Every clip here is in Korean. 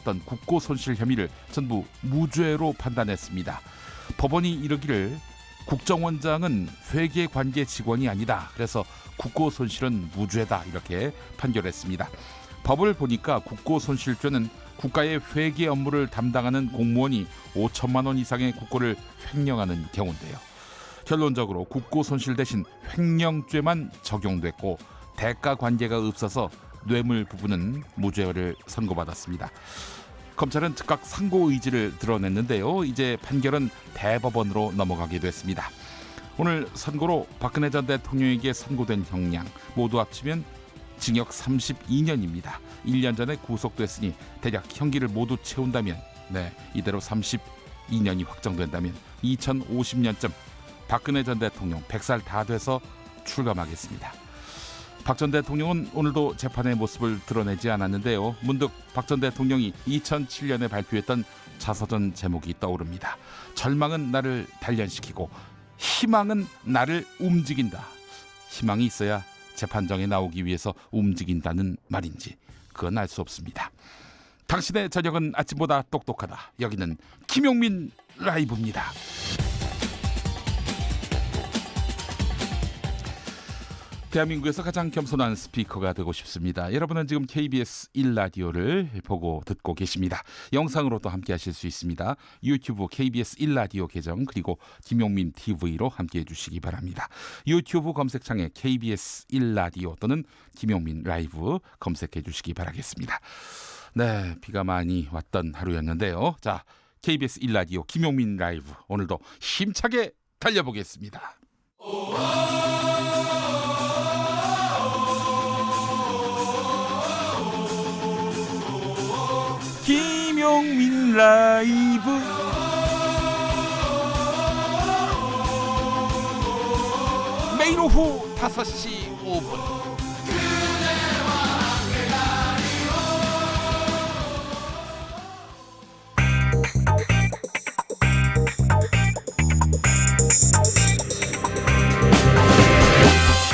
있었던 국고 손실 혐의를 전부 무죄로 판단했습니다. 법원이 이르기를 국정원장은 회계관계 직원이 아니다. 그래서 국고 손실은 무죄다. 이렇게 판결했습니다. 법을 보니까 국고 손실죄는 국가의 회계 업무를 담당하는 공무원이 5천만 원 이상의 국고를 횡령하는 경우인데요. 결론적으로 국고 손실 대신 횡령죄만 적용됐고 대가 관계가 없어서 뇌물 부분은 무죄를 선고받았습니다. 검찰은 즉각 상고 의지를 드러냈는데요. 이제 판결은 대법원으로 넘어가게 됐습니다. 오늘 선고로 박근혜 전 대통령에게 선고된 형량 모두 합치면 징역 32년입니다. 1년 전에 구속됐으니 대략 형기를 모두 채운다면 이대로 32년이 확정된다면 2050년쯤 박근혜 전 대통령 100살 다 돼서 출감하겠습니다. 박 전 대통령은 오늘도 재판의 모습을 드러내지 않았는데요. 문득 박 전 대통령이 2007년에 발표했던 자서전 제목이 떠오릅니다. 절망은 나를 단련시키고 희망은 나를 움직인다. 희망이 있어야 재판정에 나오기 위해서 움직인다는 말인지 그건 알 수 없습니다. 당신의 저녁은 아침보다 똑똑하다. 여기는 김용민 라이브입니다. 대한민국에서 가장 겸손한 스피커가 되고 싶습니다. 여러분은 지금 KBS 1라디오를 보고 듣고 계십니다. 영상으로도 함께 하실 수 있습니다. 유튜브 KBS 1라디오 계정 그리고 김용민 TV로 함께 해주시기 바랍니다. 유튜브 검색창에 KBS 1라디오 또는 김용민 라이브 검색해 주시기 바라겠습니다. 네, 비가 많이 왔던 하루였는데요. 자, KBS 1라디오 김용민 라이브 오늘도 힘차게 달려보겠습니다. 김용민 라이브 매일 오후 5시 5분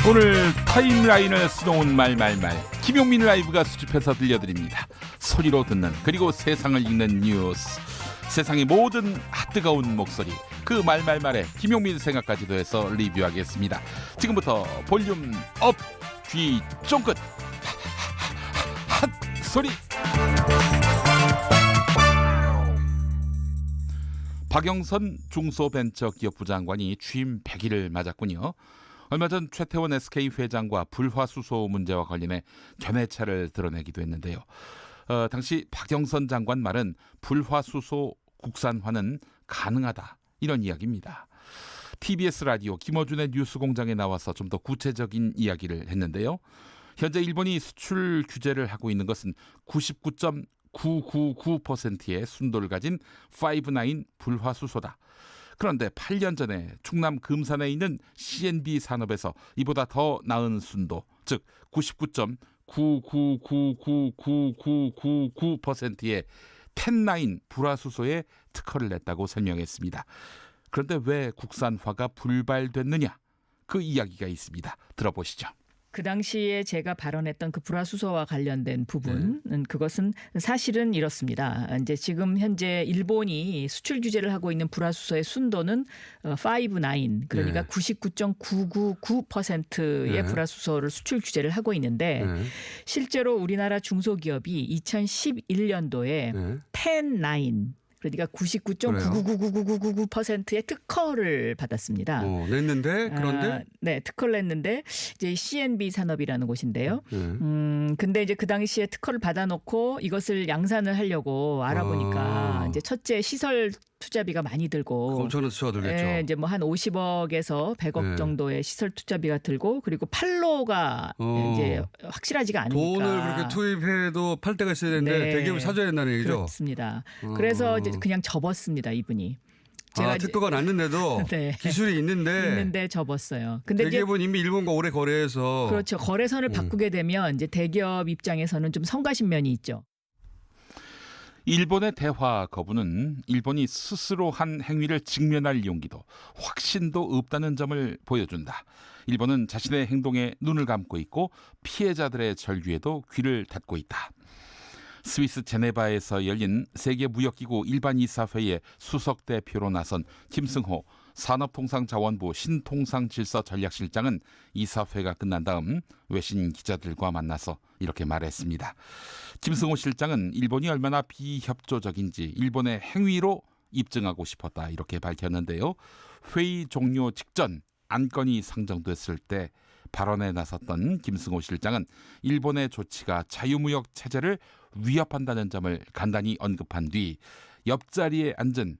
오늘 타임라인을 수놓은 말말말 김용민 라이브가 수집해서 들려드립니다. 소리로 듣는 그리고 세상을 읽는 뉴스 세상의 모든 뜨거운 목소리 그 말말말에 김용민 생각까지도 해서 리뷰하겠습니다. 지금부터 볼륨 업 귀 쫑긋 핫 소리 박영선 중소벤처기업부 장관이 취임 100일을 맞았군요. 얼마 전 최태원 SK 회장과 불화수소 문제와 관련해 견해차를 드러내기도 했는데요. 당시 박영선 장관 말은 불화수소 국산화는 가능하다 이런 이야기입니다. TBS 라디오 김어준의 뉴스공장에 나와서 좀 더 구체적인 이야기를 했는데요. 현재 일본이 수출 규제를 하고 있는 것은 99.999%의 순도를 가진 5-9 불화수소다. 그런데 8년 전에 충남 금산에 있는 CNB 산업에서 이보다 더 나은 순도, 즉 99.999999999%의 10-9 불화수소에 특허를 냈다고 설명했습니다. 그런데 왜 국산화가 불발됐느냐? 그 이야기가 있습니다. 들어보시죠. 그 당시에 제가 발언했던 그 불화수소와 관련된 부분은 그것은 사실은 이렇습니다. 이제 지금 현재 일본이 수출 규제를 하고 있는 불화수소의 순도는 5-9 그러니까 99.999%의 불화수소를 수출 규제를 하고 있는데 실제로 우리나라 중소기업이 2011년도에 10-9 그러니까 99.9999999%의 특허를 받았습니다. 냈는데 그런데 네, 특허를 냈는데 이제 CNB 산업이라는 곳인데요. 근데 이제 그 당시에 특허를 받아놓고 이것을 양산을 하려고 알아보니까 이제 첫째 시설 투자비가 많이 들고 엄청난 투자가 들겠죠. 네, 이제 뭐 한 50억에서 100억 정도의 시설 투자비가 들고 그리고 판로가 이제 확실하지가 않으니까 돈을 그렇게 투입해도 팔 데가 있어야 되는데 대기업을 사줘야 된다는 얘기죠. 그렇습니다. 그래서 이제 그냥 접었습니다, 이분이. 제가 특허가 났는데도 네. 기술이 있는데 접었어요. 근데 대기업은 이미 일본과 오래 거래해서 그렇죠. 거래선을 바꾸게 되면 이제 대기업 입장에서는 좀 성가신 면이 있죠. 일본의 대화 거부는 일본이 스스로 한 행위를 직면할 용기도 확신도 없다는 점을 보여준다. 일본은 자신의 행동에 눈을 감고 있고 피해자들의 절규에도 귀를 닫고 있다. 스위스 제네바에서 열린 세계무역기구 일반이사회의 수석대표로 나선 김승호 산업통상자원부 신통상질서전략실장은 이사회가 끝난 다음 외신 기자들과 만나서 이렇게 말했습니다. 김승호 실장은 일본이 얼마나 비협조적인지 일본의 행위로 입증하고 싶었다 이렇게 밝혔는데요. 회의 종료 직전 안건이 상정됐을 때 발언에 나섰던 김승호 실장은 일본의 조치가 자유무역 체제를 위협한다는 점을 간단히 언급한 뒤 옆자리에 앉은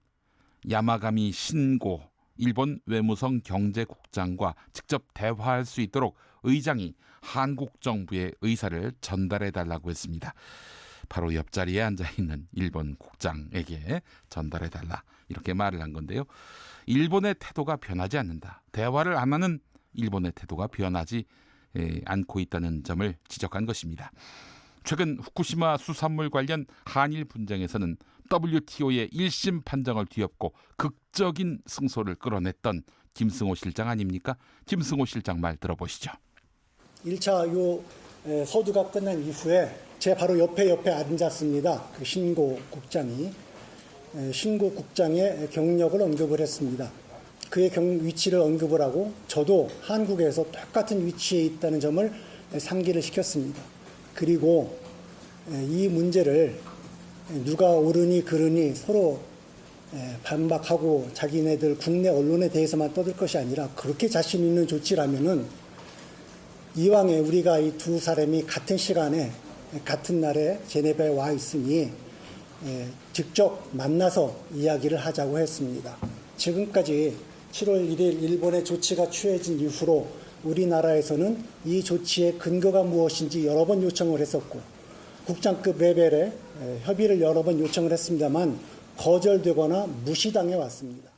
야마가미 신고 일본 외무성 경제국장과 직접 대화할 수 있도록 의장이 한국 정부의 의사를 전달해달라고 했습니다. 바로 옆자리에 앉아있는 일본 국장에게 전달해달라 이렇게 말을 한 건데요. 일본의 태도가 변하지 않는다. 대화를 안 하는 일본의 태도가 변하지 않고 있다는 점을 지적한 것입니다. 최근 후쿠시마 수산물 관련 한일 분쟁에서는 WTO의 1심 판정을 뒤엎고 극적인 승소를 끌어냈던 김승호 실장 아닙니까? 김승호 실장 말 들어보시죠. 1차 서두가 끝난 이후에 제 바로 옆에 앉았습니다. 그 신고 국장이. 신고 국장의 경력을 언급을 했습니다. 그의 위치를 언급을 하고 저도 한국에서 똑같은 위치에 있다는 점을 상기를 시켰습니다. 그리고 이 문제를 누가 옳으니 그르니 서로 반박하고 자기네들 국내 언론에 대해서만 떠들 것이 아니라 그렇게 자신 있는 조치라면은 이왕에 우리가 이 두 사람이 같은 시간에 같은 날에 제네바에 와 있으니 직접 만나서 이야기를 하자고 했습니다. 지금까지 7월 1일 일본의 조치가 취해진 이후로 우리나라에서는 이 조치의 근거가 무엇인지 여러 번 요청을 했었고 국장급 레벨의 협의를 여러 번 요청을 했습니다만 거절되거나 무시당해 왔습니다.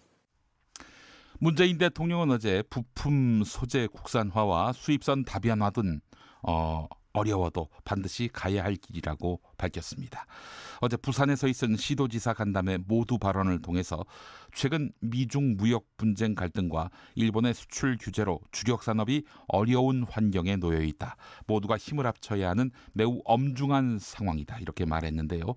문재인 대통령은 어제 부품 소재 국산화와 수입선 다변화 등 어려워도 반드시 가야 할 길이라고 밝혔습니다. 어제 부산에서 있은 시도지사 간담회 모두 발언을 통해서 최근 미중 무역 분쟁 갈등과 일본의 수출 규제로 주력 산업이 어려운 환경에 놓여 있다. 모두가 힘을 합쳐야 하는 매우 엄중한 상황이다. 이렇게 말했는데요.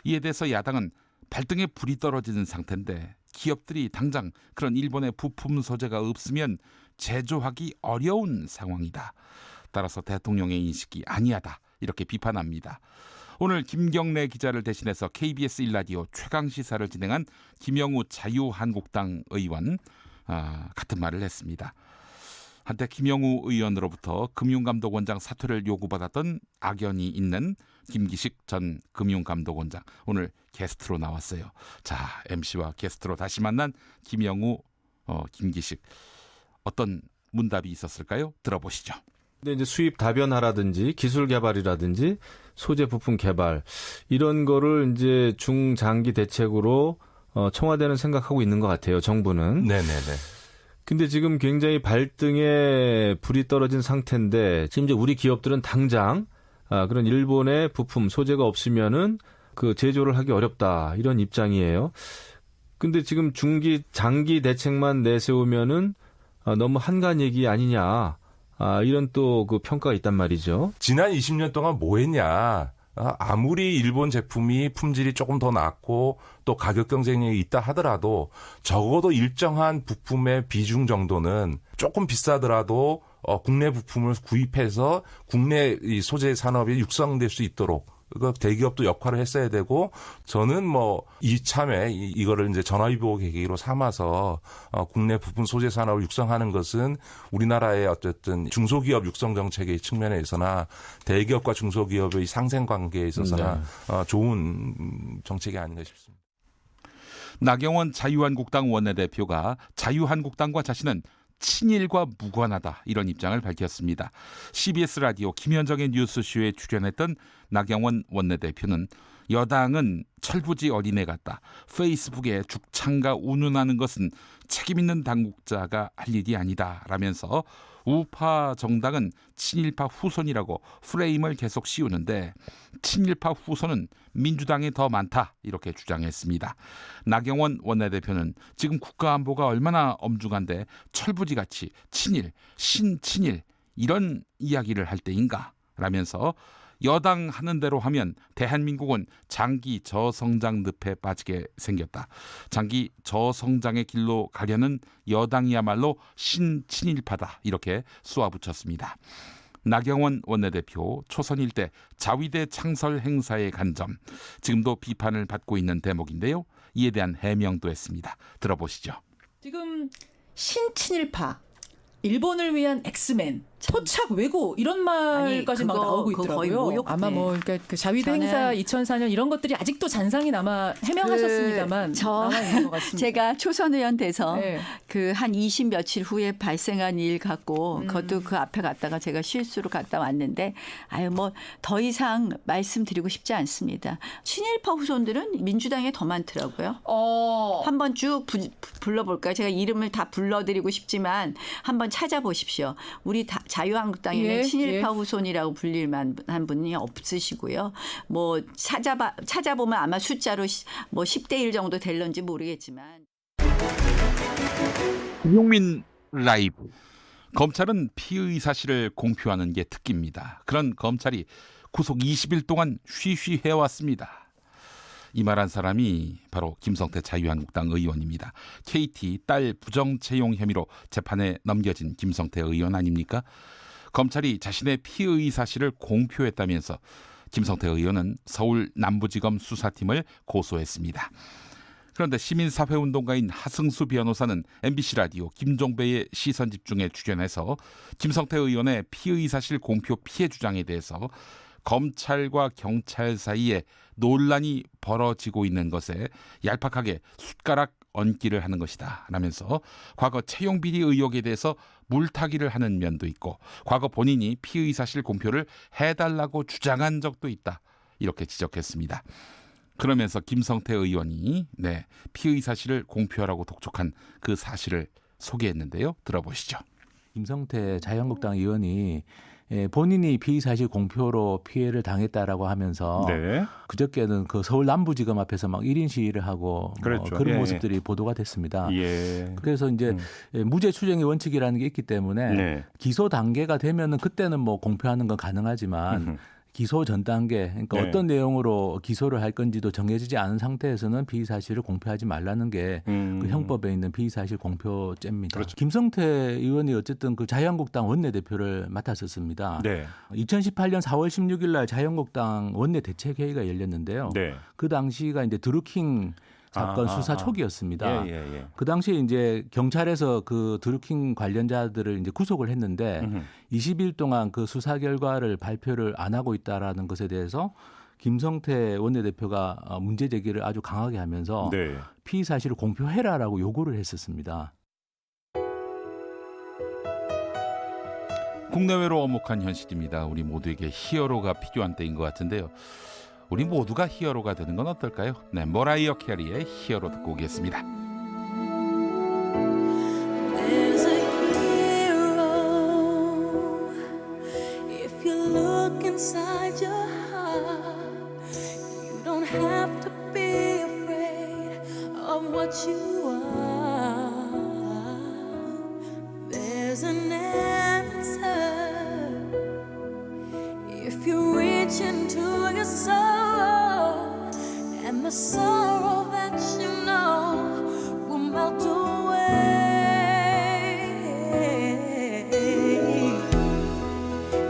이에 대해서 야당은 발등에 불이 떨어지는 상태인데 기업들이 당장 그런 일본의 부품 소재가 없으면 제조하기 어려운 상황이다. 따라서 대통령의 인식이 아니하다 이렇게 비판합니다. 오늘 김경래 기자를 대신해서 KBS 1라디오 최강시사를 진행한 김영우 자유한국당 의원 같은 말을 했습니다. 한때 김영우 의원으로부터 금융감독원장 사퇴를 요구받았던 악연이 있는 김기식 전 금융감독원장 오늘 게스트로 나왔어요. 자, MC와 게스트로 다시 만난 김영우, 김기식 어떤 문답이 있었을까요? 들어보시죠. 근데 이제 수입 다변화라든지 기술 개발이라든지 소재 부품 개발 이런 거를 이제 중장기 대책으로 청와대는 생각하고 있는 것 같아요. 정부는. 네네네. 근데 지금 굉장히 발등에 불이 떨어진 상태인데 지금 이제 우리 기업들은 당장 그런 일본의 부품 소재가 없으면은 그 제조를 하기 어렵다 이런 입장이에요. 근데 지금 장기 대책만 내세우면은 너무 한간 얘기 아니냐. 이런 또 그 평가가 있단 말이죠. 지난 20년 동안 뭐 했냐. 아무리 일본 제품이 품질이 조금 더 낮고 또 가격 경쟁력이 있다 하더라도 적어도 일정한 부품의 비중 정도는 조금 비싸더라도 국내 부품을 구입해서 국내 이 소재 산업이 육성될 수 있도록 대기업도 역할을 했어야 되고 저는 뭐 이참에 이거를 이제 전화위복 계기로 삼아서 국내 부품 소재 산업을 육성하는 것은 우리나라의 어쨌든 중소기업 육성 정책의 측면에 있어나 대기업과 중소기업의 상생 관계에 있어서나 좋은 정책이 아닌가 싶습니다. 나경원 자유한국당 원내대표가 자유한국당과 자신은 친일과 무관하다 이런 입장을 밝혔습니다. CBS 라디오 김현정의 뉴스쇼에 출연했던 나경원 원내대표는 여당은 철부지 어린애 같다. 페이스북에 죽창가 운운하는 것은 책임있는 당국자가 할 일이 아니다 라면서 우파 정당은 친일파 후손이라고 프레임을 계속 씌우는데 친일파 후손은 민주당에 더 많다 이렇게 주장했습니다. 나경원 원내대표는 지금 국가안보가 얼마나 엄중한데 철부지같이 친일, 신친일 이런 이야기를 할 때인가 라면서 여당 하는 대로 하면 대한민국은 장기 저성장 늪에 빠지게 생겼다. 장기 저성장의 길로 가려는 여당이야말로 신친일파다. 이렇게 쏘아붙였습니다. 나경원 원내대표 초선 일대 자위대 창설 행사에 간 점, 지금도 비판을 받고 있는 대목인데요. 이에 대한 해명도 했습니다. 들어보시죠. 지금 신친일파, 일본을 위한 엑스맨, 토착 왜고 이런 말까지 막 나오고 그거 거의 있더라고요. 모욕. 아마 뭐 그러니까 그 자위대 저는 행사 2004년 이런 것들이 아직도 잔상이 남아 해명하셨습니다만 남아 있는 것 같습니다. 제가 초선 의원 돼서 네. 그 한 20 며칠 후에 발생한 일 갖고 그것도 그 앞에 갔다가 제가 실수로 갔다 왔는데 아유 뭐 더 이상 말씀드리고 싶지 않습니다. 친일파 후손들은 민주당에 더 많더라고요. 한번 쭉 불러볼까요? 제가 이름을 다 불러드리고 싶지만 한번 찾아보십시오. 우리 자유한국당에는 예, 친일파 예. 후손이라고 불릴 만한 분이 없으시고요. 뭐 찾아보면 아마 숫자로 뭐 10대 1 정도 될런지 모르겠지만. 김용민 라이브. 검찰은 피의 사실을 공표하는 게 특기입니다. 그런 검찰이 구속 20일 동안 쉬쉬해왔습니다. 이 말한 사람이 바로 김성태 자유한국당 의원입니다. KT 딸 부정채용 혐의로 재판에 넘겨진 김성태 의원 아닙니까? 검찰이 자신의 피의 사실을 공표했다면서 김성태 의원은 서울 남부지검 수사팀을 고소했습니다. 그런데 시민사회운동가인 하승수 변호사는 MBC 라디오 김종배의 시선집중에 출연해서 김성태 의원의 피의 사실 공표 피해 주장에 대해서 검찰과 경찰 사이에 논란이 벌어지고 있는 것에 얄팍하게 숟가락 얹기를 하는 것이다 라면서 과거 채용비리 의혹에 대해서 물타기를 하는 면도 있고 과거 본인이 피의 사실 공표를 해달라고 주장한 적도 있다 이렇게 지적했습니다. 그러면서 김성태 의원이 피의 사실을 공표하라고 독촉한 그 사실을 소개했는데요. 들어보시죠. 김성태 자유한국당 의원이 본인이 피의사실 공표로 피해를 당했다라고 하면서 네. 그저께는 그 서울 남부지검 앞에서 막 1인 시위를 하고 그렇죠. 뭐 그런 예, 모습들이 보도가 됐습니다. 예. 그래서 이제 무죄 추정의 원칙이라는 게 있기 때문에 네. 기소 단계가 되면은 그때는 뭐 공표하는 건 가능하지만 기소 전 단계, 그러니까 네. 어떤 내용으로 기소를 할 건지도 정해지지 않은 상태에서는 피의 사실을 공표하지 말라는 게 그 형법에 있는 피의 사실 공표죄입니다. 그렇죠. 김성태 의원이 어쨌든 그 자유한국당 원내대표를 맡았었습니다. 네. 2018년 4월 16일 날 자유한국당 원내 대책회의가 열렸는데요. 네. 그 당시가 이제 드루킹 사건 수사 초기였습니다. 예. 그 당시에 이제 경찰에서 그 드루킹 관련자들을 이제 구속을 했는데 20일 동안 그 수사 결과를 발표를 안 하고 있다라는 것에 대해서 김성태 원내대표가 문제 제기를 아주 강하게 하면서 네. 피의 사실을 공표해라라고 요구를 했었습니다. 국내외로 어목한 현실입니다. 우리 모두에게 히어로가 필요한 때인 것 같은데요. 우리 모두가 히어로가 되는 건 어떨까요? 머라이어 캐리의 히어로 듣고 오겠습니다. There's a hero if you look inside your heart. You don't have to be afraid of what you are. There's an answer if you reach into your soul, and the sorrow that you know will melt away.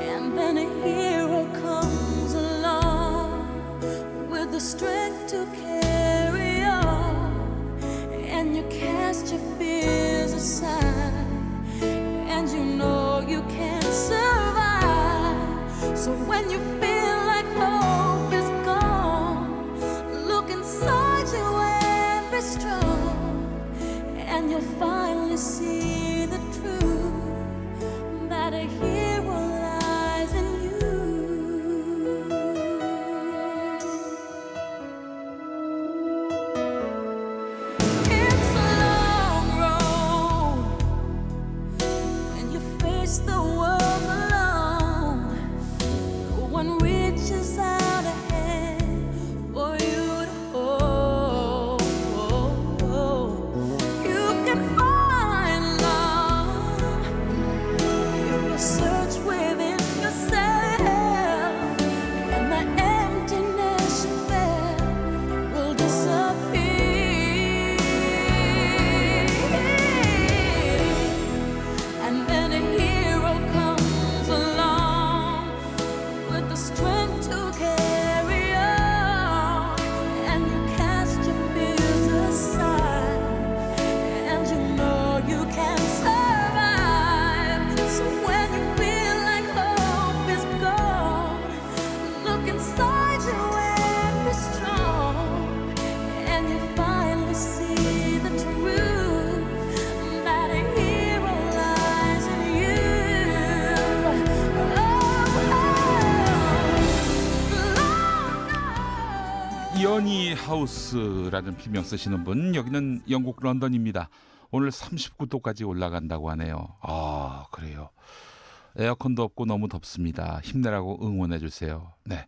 And then a hero comes along with the strength to carry on, and you cast your fears aside, and you know you can survive. So when you feel like hope is gone, look inside you and be strong, and you'll finally see the truth that a hero lies in you. It's a long road when you face the world alone. No one reaches out a hand for you to hold. You can find love disappear. And then a hero comes along with the strength to carry on, and you cast your fears aside, and you know you can survive. So when you feel like hope is gone, look inside you and be strong, and you finally see the truth, that a hero lies in you. 연희 하우스라는 필명 쓰시는 분, 여기는 영국 런던입니다. 오늘 39도까지 올라간다고 하네요. 아, 그래요. 에어컨도 없고 너무 덥습니다. 힘내라고 응원해 주세요. 네,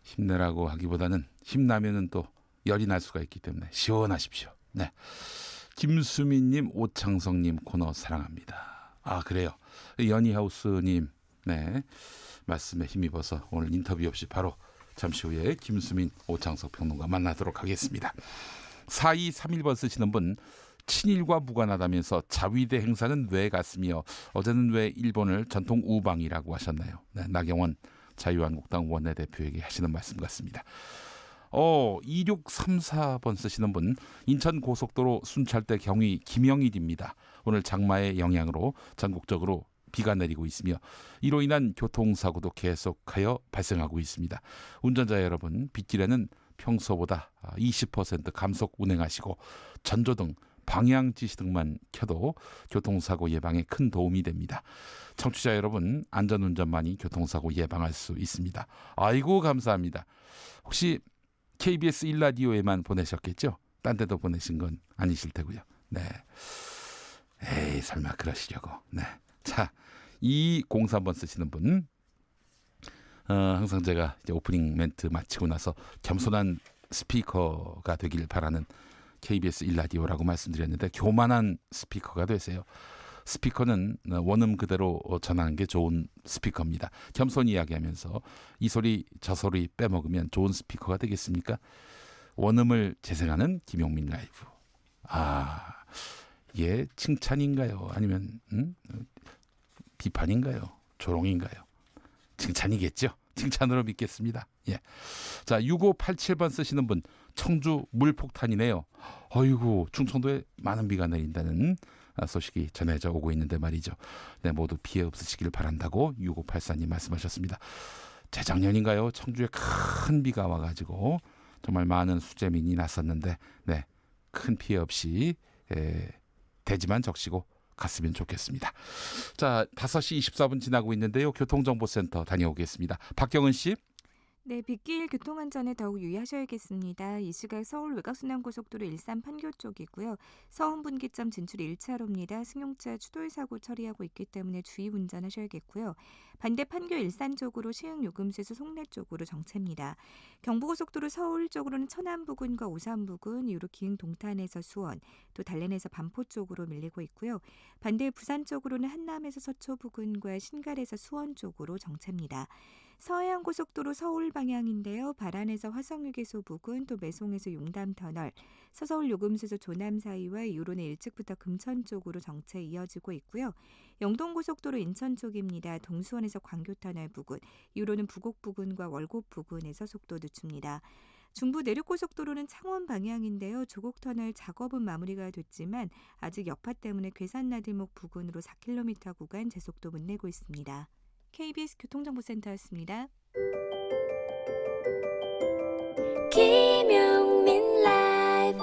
힘내라고 하기보다는 힘나면은 또 열이 날 수가 있기 때문에 시원하십시오. 네, 김수민님, 오창성님 코너 사랑합니다. 아, 그래요. 연희 하우스님, 네, 말씀에 힘입어서 오늘 인터뷰 없이 바로 잠시 후에 김수민, 오창석 평론가 만나도록 하겠습니다. 4231번 쓰시는 분, 친일과 무관하다면서 자위대 행사는 왜 갔으며 어제는 왜 일본을 전통 우방이라고 하셨나요? 네, 나경원 자유한국당 원내대표에게 하시는 말씀 같습니다. 2634번 쓰시는 분, 인천 고속도로 순찰대 경위 김영일입니다. 오늘 장마의 영향으로 전국적으로 비가 내리고 있으며 이로 인한 교통사고도 계속하여 발생하고 있습니다. 운전자 여러분, 빗길에는 평소보다 20% 감속 운행하시고 전조등, 방향지시등만 켜도 교통사고 예방에 큰 도움이 됩니다. 청취자 여러분, 안전운전만이 교통사고 예방할 수 있습니다. 아이고, 감사합니다. 혹시 KBS 1라디오에만 보내셨겠죠? 딴 데도 보내신 건 아니실 테고요. 네. 에이, 설마 그러시려고. 네. 자, 203번 쓰시는 분, 항상 제가 이제 오프닝 멘트 마치고 나서 겸손한 스피커가 되길 바라는 KBS 1라디오라고 말씀드렸는데 교만한 스피커가 되세요. 스피커는 원음 그대로 전하는 게 좋은 스피커입니다. 겸손히 이야기하면서 이 소리 저 소리 빼먹으면 좋은 스피커가 되겠습니까? 원음을 재생하는 김용민 라이브. 아, 이게 칭찬인가요? 아니면 비판인가요? 조롱인가요? 칭찬이겠죠. 칭찬으로 믿겠습니다. 예. 자, 6587번 쓰시는 분, 청주 물폭탄이네요. 어이구, 충청도에 많은 비가 내린다는 소식이 전해져 오고 있는데 말이죠. 네, 모두 피해 없으시길 바란다고 6584님 말씀하셨습니다. 재작년인가요? 청주에 큰 비가 와가지고 정말 많은 수재민이 났었는데, 네, 큰 피해 없이 대지만 적시고 갔으면 좋겠습니다. 자, 5시 24분 지나고 있는데요. 교통정보센터 다녀오겠습니다. 박경은 씨. 네, 빗길 교통안전에 더욱 유의하셔야겠습니다. 이 시각 서울 외곽순환고속도로 일산 판교 쪽이고요. 서운분기점 진출 1차로입니다. 승용차 추돌 사고 처리하고 있기 때문에 주의 운전하셔야겠고요. 반대 판교 일산 쪽으로 시흥요금소에서 송내 쪽으로 정체입니다. 경부고속도로 서울 쪽으로는 천안 부근과 오산 부근, 이후로 기흥 동탄에서 수원, 또 달랜에서 반포 쪽으로 밀리고 있고요. 반대 부산 쪽으로는 한남에서 서초 부근과 신갈에서 수원 쪽으로 정체입니다. 서해안고속도로 서울 방향인데요. 발안에서 화성휴게소 부근, 또 매송에서 용담터널, 서서울 요금소에서 조남 사이와 이후로는 일찍부터 금천 쪽으로 정체 이어지고 있고요. 영동고속도로 인천 쪽입니다. 동수원에서 광교터널 부근, 이후로는 부곡 부근과 월곡 부근에서 속도 늦춥니다. 중부 내륙고속도로는 창원 방향인데요. 조곡터널 작업은 마무리가 됐지만 아직 여파 때문에 괴산나들목 부근으로 4km 구간 제속도 못 내고 있습니다. KBS 교통정보센터였습니다. 김용민 라이브.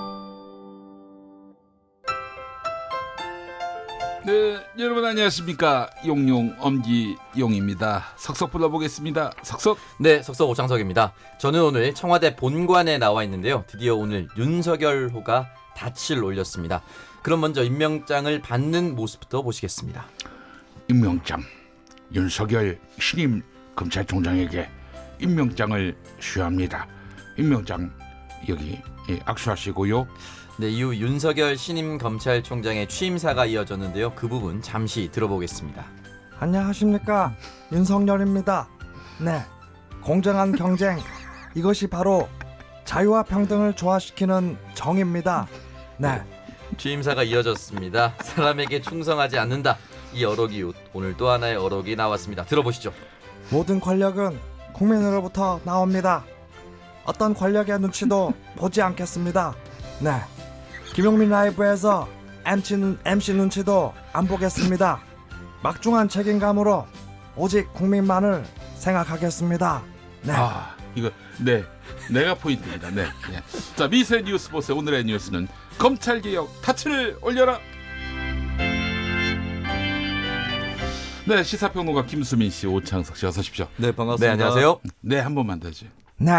네, 여러분 안녕하십니까? 용용 엄기용입니다. 석석 불러보겠습니다. 석석. 네, 석석 오창석입니다. 저는 오늘 청와대 본관에 나와 있는데요. 드디어 오늘 윤석열 호가 닻을 올렸습니다. 그럼 먼저 임명장을 받는 모습부터 보시겠습니다. 임명장. 윤석열 신임 검찰총장에게 임명장을 수여합니다. 임명장 여기 악수하시고요. 네, 이후 윤석열 신임 검찰총장의 취임사가 이어졌는데요. 그 부분 잠시 들어보겠습니다. 안녕하십니까, 윤석열입니다. 네, 공정한 경쟁, 이것이 바로 자유와 평등을 조화시키는 정의입니다. 네. 취임사가 이어졌습니다. 사람에게 충성하지 않는다. 이 어록이 오늘 또 하나의 어록이 나왔습니다. 들어보시죠. 모든 권력은 국민으로부터 나옵니다. 어떤 권력의 눈치도 보지 않겠습니다. 네. 김용민 라이브에서 MC 눈치도 안 보겠습니다. 막중한 책임감으로 오직 국민만을 생각하겠습니다. 네. 아, 이거 내가 포인트입니다. 네. 예. 자, 미세 뉴스 보세 오늘의 뉴스는 검찰개혁 닻을 올려라. 네, 시사평론가 김수민 씨, 오창석 씨 어서 오십시오. 네, 반갑습니다. 네, 안녕하세요. 네, 한 번만 더 해주세요. 네.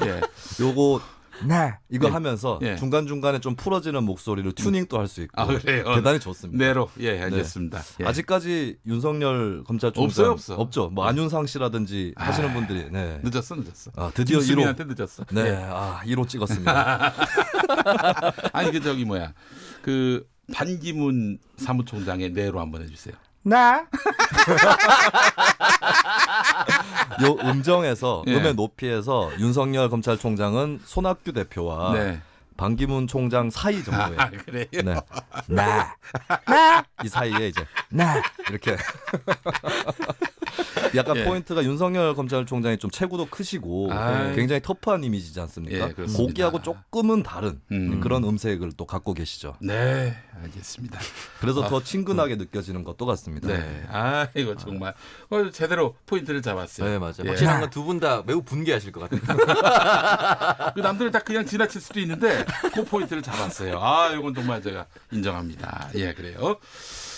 예. 요거 네. 이거 예. 하면서 예. 중간중간에 좀 풀어지는 목소리로 튜닝도 할 수 있고 그래요? 대단히 좋습니다. 네로 알겠습니다. 예. 아직까지 윤석열 검찰총장 없어요? 없죠. 뭐 안윤상 씨라든지 하시는 분들이 늦었어. 드디어 1호. 김수민한테 늦었어. 네, 예. 1호 찍었습니다. 아니 그 반기문 사무총장의 네로 한번 해주세요. 네. 요 음정에서 예. 음의 높이에서 윤석열 검찰총장은 손학규 대표와 네. 반기문 총장 사이 정도예요. 그래요? 네. 네. 이 사이에 이제 네. 이렇게 약간 예. 포인트가 윤석열 검찰총장이 좀 체구도 크시고 굉장히 터프한 이미지지 않습니까? 예, 그렇습니다. 고기하고 조금은 다른 그런 음색을 또 갖고 계시죠. 네, 알겠습니다. 그래서 더 친근하게 느껴지는 것도 같습니다. 네, 이거 정말 제대로 포인트를 잡았어요. 네, 맞아요. 예. 확실한 건 두 분 다 매우 분개하실 것 같아요. 그 남들은 다 그냥 지나칠 수도 있는데 그 포인트를 잡았어요. 이건 정말 제가 인정합니다. 예, 그래요.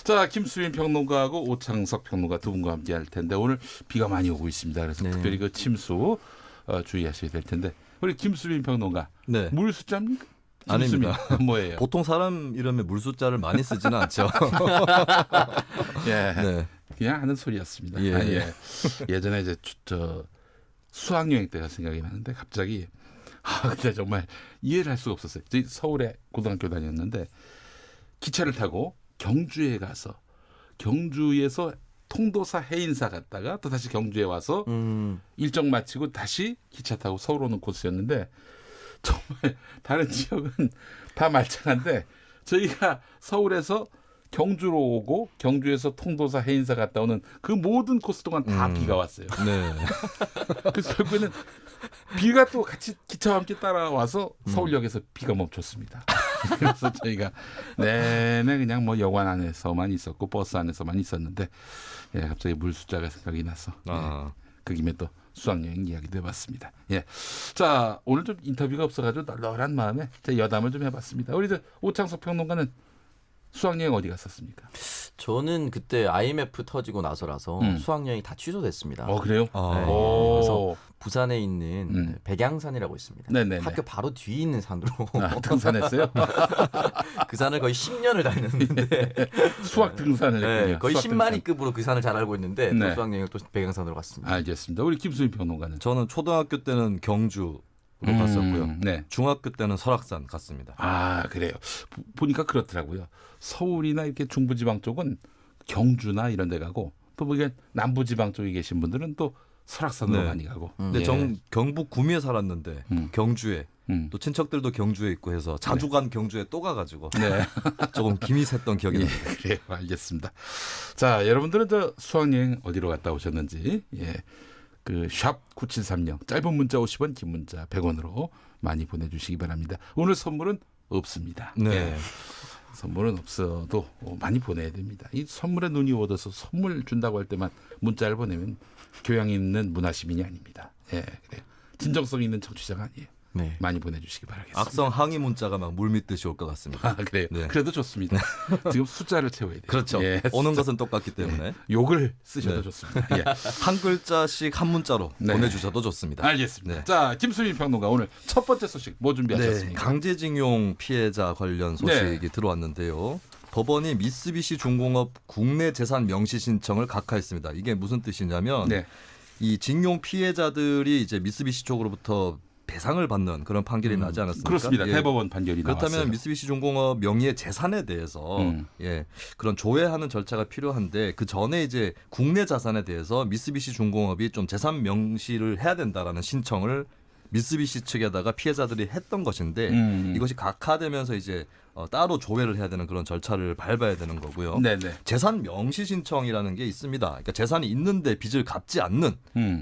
자, 김수민 평론가하고 오창석 평론가 두 분과 함께 할 텐데 오늘 비가 많이 오고 있습니다. 그래서 특별히 그 침수 주의하셔야 될 텐데 우리 김수민 평론가 네. 물 숫자입니까? 아닙니다. 뭐예요? 보통 사람 이름에 물 숫자를 많이 쓰지는 않죠. 예, 네. 그냥 하는 소리였습니다. 예. 예전에 이제 수학여행 때가 생각이 나는데 갑자기 근데 정말 이해를 할 수가 없었어요. 저희 서울에 고등학교 다녔는데 기차를 타고 경주에 가서 경주에서 통도사 해인사 갔다가 또 다시 경주에 와서 일정 마치고 다시 기차 타고 서울 오는 코스였는데 정말 다른 지역은 다 말짱한데 저희가 서울에서 경주로 오고 경주에서 통도사 해인사 갔다 오는 그 모든 코스 동안 다 비가 왔어요. 네. 그래서 결국에는 비가 또 같이 기차와 함께 따라와서 서울역에서 비가 멈췄습니다. 그래서 저희가 내내 그냥 뭐 여관 안에서만 있었고 버스 안에서만 있었는데 갑자기 물 숫자가 생각이 나서 그 김에 또 수학여행 이야기도 해봤습니다. 예, 자 오늘 좀 인터뷰가 없어가지고 널널한 마음에 제 여담을 좀 해봤습니다. 우리 오창석 평론가는 수학여행 어디 갔었습니까? 저는 그때 IMF 터지고 나서라서 수학여행이 다 취소됐습니다. 그래요? 네. 그래서 부산에 있는 백양산이라고 있습니다. 네네네. 학교 바로 뒤에 있는 산으로 등산했어요? 그 산을 거의 10년을 다녔는데 수학 등산을 했군요. 거의 수학 10만위급으로 그 산을 잘 알고 있는데 또 네. 수학여행을 또 백양산으로 갔습니다. 알겠습니다. 우리 김수민 평론가는 저는 초등학교 때는 경주로 갔었고요. 네. 중학교 때는 설악산 갔습니다. 그래요. 보니까 그렇더라고요. 서울이나 이렇게 중부지방 쪽은 경주나 이런 데 가고 또 뭐 남부지방 쪽에 계신 분들은 또 설악산으로 많이 가고. 근데 전 경북 구미에 살았는데 경주에 또 친척들도 경주에 있고 해서 자주 간 경주에 또 가가지고 조금 김이 샜던 기억이 납니다. 그래요. 알겠습니다. 자, 여러분들은 저 수학여행 어디로 갔다 오셨는지 그 샵 9730 짧은 문자 50원 긴 문자 100원으로 많이 보내주시기 바랍니다. 오늘 선물은 없습니다. 네. 선물은 없어도 많이 보내야 됩니다. 이 선물에 눈이 오어서 선물 준다고 할 때만 문자를 보내면 교양 있는 문화시민이 아닙니다. 그래요. 진정성 있는 청취자가 아니에요. 네. 많이 보내주시기 바라겠습니다. 악성 항의 문자가 막 물밀듯이 올 것 같습니다. 그래요. 네. 그래도 좋습니다. 지금 숫자를 채워야 돼요. 그렇죠. 오는 것은 똑같기 때문에 욕을 쓰셔도 좋습니다. 한 글자씩 한 문자로 보내주셔도 좋습니다. 알겠습니다. 자, 김수민 평론가 오늘 첫 번째 소식 뭐 준비하셨습니까? 강제징용 피해자 관련 소식이 들어왔는데요. 법원이 미쓰비시 중공업 국내 재산 명시 신청을 각하했습니다. 이게 무슨 뜻이냐면 이 징용 피해자들이 이제 미쓰비시 쪽으로부터 배상을 받는 그런 판결이 나지 않았습니까? 그렇습니다. 예. 대법원 판결이 그렇다면 나왔어요. 미쓰비시 중공업 명의의 재산에 대해서 예, 그런 조회하는 절차가 필요한데 그 전에 이제 국내 자산에 대해서 미쓰비시 중공업이 좀 재산 명시를 해야 된다라는 신청을 미쓰비시 측에다가 피해자들이 했던 것인데 이것이 각하되면서 이제 따로 조회를 해야 되는 그런 절차를 밟아야 되는 거고요. 네네. 재산 명시 신청이라는 게 있습니다. 그러니까 재산이 있는데 빚을 갚지 않는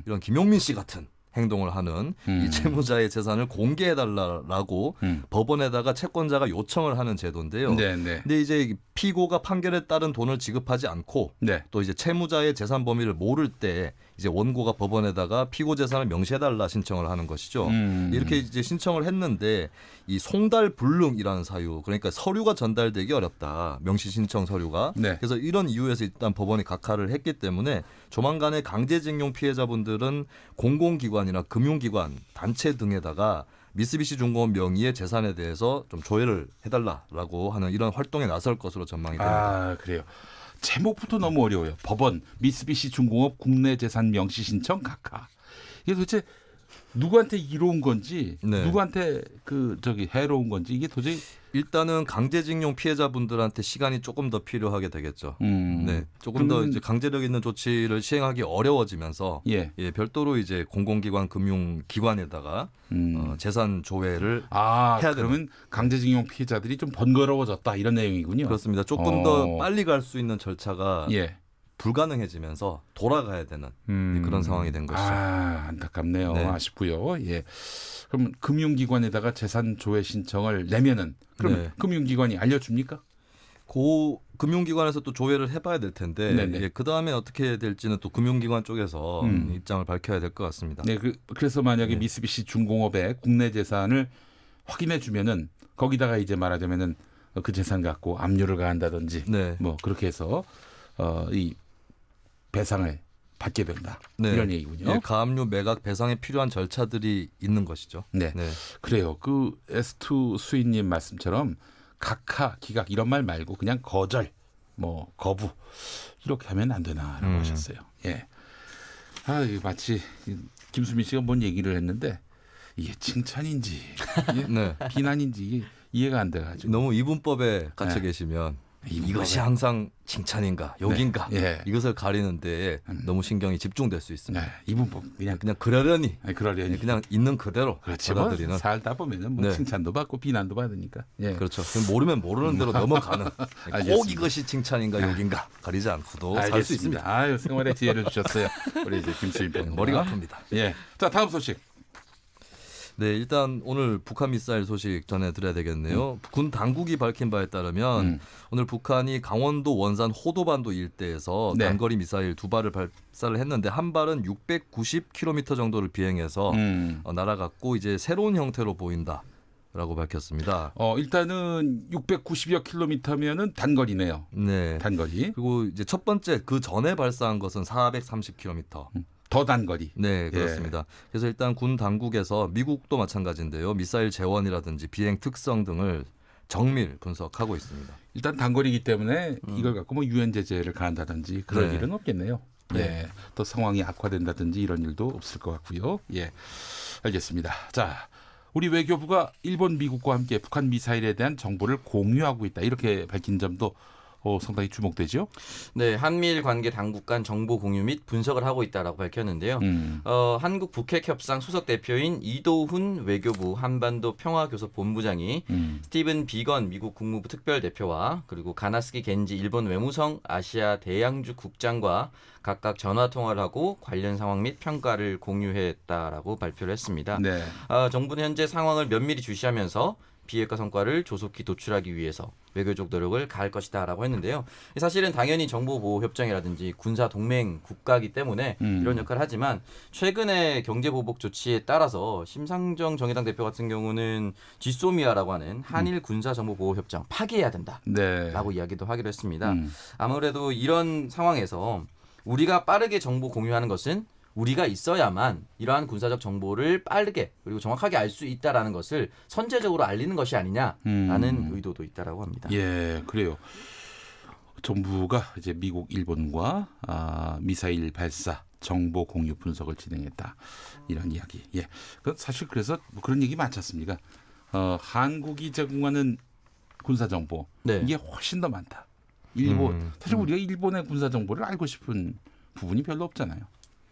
이런 김용민 씨 같은 행동을 하는 이 채무자의 재산을 공개해달라고 법원에다가 채권자가 요청을 하는 제도인데요. 네네. 근데 이제 피고가 판결에 따른 돈을 지급하지 않고 네. 또 이제 채무자의 재산 범위를 모를 때 이제 원고가 법원에다가 피고 재산을 명시해달라 신청을 하는 것이죠. 이렇게 이제 신청을 했는데 이 송달불능이라는 사유, 그러니까 서류가 전달되기 어렵다. 명시 신청 서류가. 네. 그래서 이런 이유에서 일단 법원이 각하를 했기 때문에 조만간에 강제징용 피해자분들은 공공기관이나 금융기관, 단체 등에다가 미쓰비시 중공업 명의의 재산에 대해서 좀 조회를 해달라라고 하는 이런 활동에 나설 것으로 전망이 됩니다. 아, 그래요. 제목부터 너무 어려워요. 법원 미쓰비시 중공업 국내 재산 명시 신청 각하. 이게 도대체 누구한테 이로운 건지, 네. 누구한테 해로운 건지 이게 도저히 일단은 강제징용 피해자분들한테 시간이 조금 더 필요하게 되겠죠. 네, 조금 더 이제 강제력 있는 조치를 시행하기 어려워지면서 예. 별도로 이제 공공기관, 금융기관에다가 재산 조회를 해야 되는. 그러면 강제징용 피해자들이 좀 번거로워졌다 이런 내용이군요. 그렇습니다. 조금 더 빨리 갈 수 있는 절차가 예. 불가능해지면서 돌아가야 되는 그런 상황이 된 것이죠. 아, 안타깝네요. 네. 아쉽고요. 예. 그럼 금융기관에다가 재산 조회 신청을 내면은 그럼 네. 금융기관이 알려줍니까? 그 금융기관에서 또 조회를 해봐야 될 텐데 네네. 그 다음에 어떻게 될지는 또 금융기관 쪽에서 입장을 밝혀야 될 것 같습니다. 네, 그래서 만약에 네. 미쓰비시 중공업의 국내 재산을 확인해 주면은 거기다가 이제 말하자면은 그 재산 갖고 압류를 가한다든지 네. 뭐 그렇게 해서 이 배상을 받게 된다. 네. 이런 얘기군요. 예, 가압류 매각 배상에 필요한 절차들이 있는 것이죠. 네. 그래요. 그 S2 수인님 말씀처럼 각하, 기각 이런 말 말고 그냥 거절, 뭐 거부 이렇게 하면 안 되나라고 하셨어요. 예. 아, 이거 마치 김수민 씨가 뭔 얘기를 했는데 이게 칭찬인지 이게 네. 비난인지 이게 이해가 안 돼가지고 너무 이분법에 갇혀 네. 계시면 이분법에. 이것이 항상 칭찬인가 욕인가 예. 이것을 가리는데 너무 신경이 집중될 수 있습니다. 네, 이분법 그냥 그러려니 그러려니 그냥 있는 그대로 그렇지 받아들이는. 뭐 살다 보면은 뭐 네. 칭찬도 받고 비난도 받으니까. 예. 그렇죠. 그럼 모르면 모르는 대로 넘어가는. 꼭 알겠습니다. 이것이 칭찬인가 욕인가 가리지 않고도 살 수 있습니다. 아유, 생활의 지혜를 주셨어요. 우리 이제 김수인 변호사. 머리가 아픕니다. 예. 자, 다음 소식. 네, 일단 오늘 북한 미사일 소식 전해드려야 되겠네요. 군 당국이 밝힌 바에 따르면 오늘 북한이 강원도 원산 호도반도 일대에서 네. 단거리 미사일 2발을 발사를 했는데 한 발은 690km 정도를 비행해서 날아갔고 이제 새로운 형태로 보인다라고 밝혔습니다. 일단은 690여 킬로미터면은 단거리네요. 네. 단거리. 그리고 이제 첫 번째 그 전에 발사한 것은 430km. 더 단거리. 네, 그렇습니다. 그래서 일단 군 당국에서 미국도 마찬가지인데요. 미사일 재원이라든지 비행 특성 등을 정밀 분석하고 있습니다. 일단 단거리이기 때문에 이걸 갖고 뭐 유엔 제재를 가한다든지 그럴 네. 일은 없겠네요. 네. 예. 또 상황이 악화된다든지 이런 일도 없을 것 같고요. 예. 알겠습니다. 자, 우리 외교부가 일본, 미국과 함께 북한 미사일에 대한 정보를 공유하고 있다. 이렇게 밝힌 점도 상당히 주목되죠. 네, 한미일 관계 당국 간 정보 공유 및 분석을 하고 있다라고 밝혔는데요. 한국 북핵 협상 수석 대표인 이도훈 외교부 한반도 평화교섭본부장이 스티븐 비건 미국 국무부 특별 대표와 그리고 가나스기 겐지 일본 외무성 아시아 대양주 국장과 각각 전화 통화를 하고 관련 상황 및 평가를 공유했다라고 발표를 했습니다. 네. 정부는 현재 상황을 면밀히 주시하면서 비핵화 성과를 조속히 도출하기 위해서 외교적 노력을 가할 것이다라고 했는데요. 사실은 당연히 정보보호협정이라든지 군사동맹 국가이기 때문에 이런 역할을 하지만 최근에 경제보복 조치에 따라서 심상정 정의당 대표 같은 경우는 지소미아라고 하는 한일 군사정보보호협정 파기해야 된다라고 이야기도 하기로 했습니다. 아무래도 이런 상황에서 우리가 빠르게 정보 공유하는 것은 우리가 있어야만 이러한 군사적 정보를 빠르게 그리고 정확하게 알 수 있다라는 것을 선제적으로 알리는 것이 아니냐라는 의도도 있다라고 합니다. 예, 그래요. 정부가 이제 미국, 일본과 미사일 발사 정보 공유 분석을 진행했다. 이런 이야기. 예. 사실 그래서 뭐 그런 얘기 많지 않습니까? 한국이 제공하는 군사 정보 네. 이게 훨씬 더 많다. 일본 사실 우리가 일본의 군사 정보를 알고 싶은 부분이 별로 없잖아요.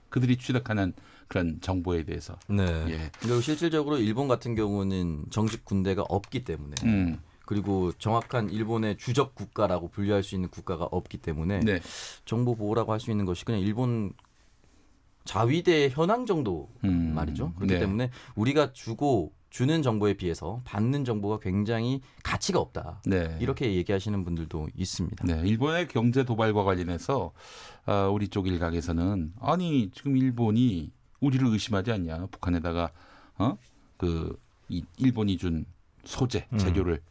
그들이 취득하는 그런 정보에 대해서. 네. 예. 그리고 실질적으로 일본 같은 경우는 정식 군대가 없기 때문에 그리고 정확한 일본의 주적 국가라고 분류할 수 있는 국가가 없기 때문에 네. 정보 보호라고 할 수 있는 것이 그냥 일본 자위대 현황 정도 말이죠. 그렇기 네. 때문에 우리가 주는 정보에 비해서 받는 정보가 굉장히 가치가 없다. 네. 이렇게 얘기하시는 분들도 있습니다. 네, 일본의 경제 도발과 관련해서 우리 쪽 일각에서는 아니 지금 일본이 우리를 의심하지 않냐? 북한에다가 이 일본이 준 소재 재료를